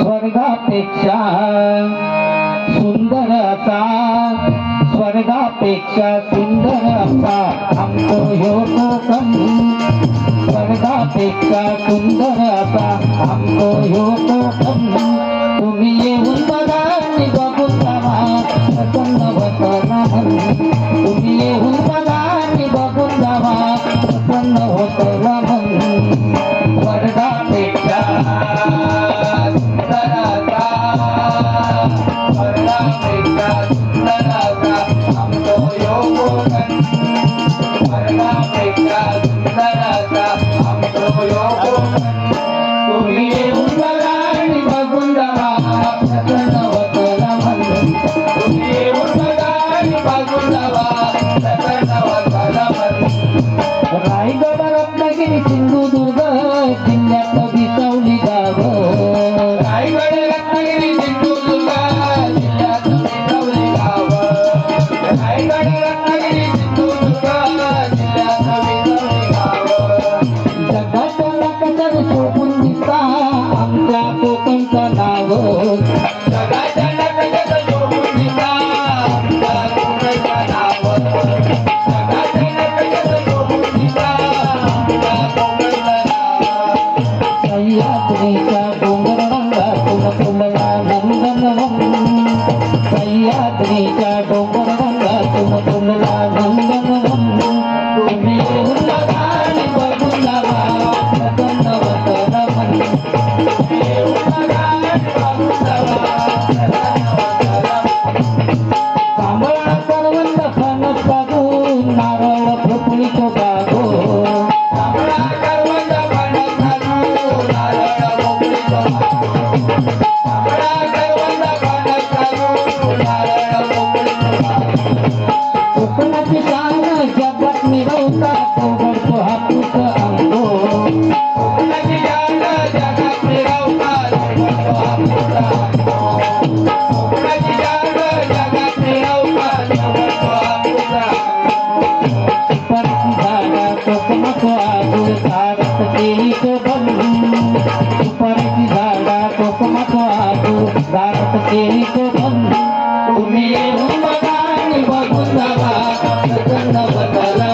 स्वर्गापेक्षा सुंदर असा स्वर्गापेक्षा सुंदर असा आमचो ह्यो कोकण स्वर्गापेक्षा सुंदर असा आमचो ह्यो कोकण तुम्ही येऊन बघा आणि बघून जावा प्रसन्न होतं मन तुम्ही येऊन बघा आणि बघून जावा प्रसन्न होतं मन स्वर्गापेक्षा रायगड रत्नागिरी सिंधुदुर्ग जिल्ह्यात विसावली गाव रायगड रत्नागिरी सिंधुदुर्ग जिल्ह्यात विसावली गाव रायगड रत्नागिरी सिंधुदुर्ग जिल्ह्यात विसावली गाव जगाच्या लाखावर शोभून दिसता आमच्या कोकणचं नाव जगाच्या लाखावर शोभून दिसता आमच्या कोकणचं नाव सह्याद्रीच्या डोंगर रंगातून फुलला नंदनवन सह्याद्रीच्या डोंगर रंगातून फुलला नंदनवन तुम्ही येऊन बघा आणि बघून जावा प्रसन्न होतं मन तुम्ही येऊन बघा आणि बघून जावा प्रसन्न होतं कांबळा करवंद फणस बागून नारळ फुटणीचो बागो कोकणाची शान जगात मिरवता चौघडतो हापूस अंगो कोकणाची शान जगात मिरवता चौघडतो हापूस अंगो कोकणाची शान जगात मिरवता चौघडतो हापूस अंगो सुपारीची झाडा कोकणाचो आगो सारत केली शोभन सुपारीची झाडा कोकणाचो आगो सारत केली शोभन तुम्ही येऊन बघा आणि बघून जावा प्रसन्न बदला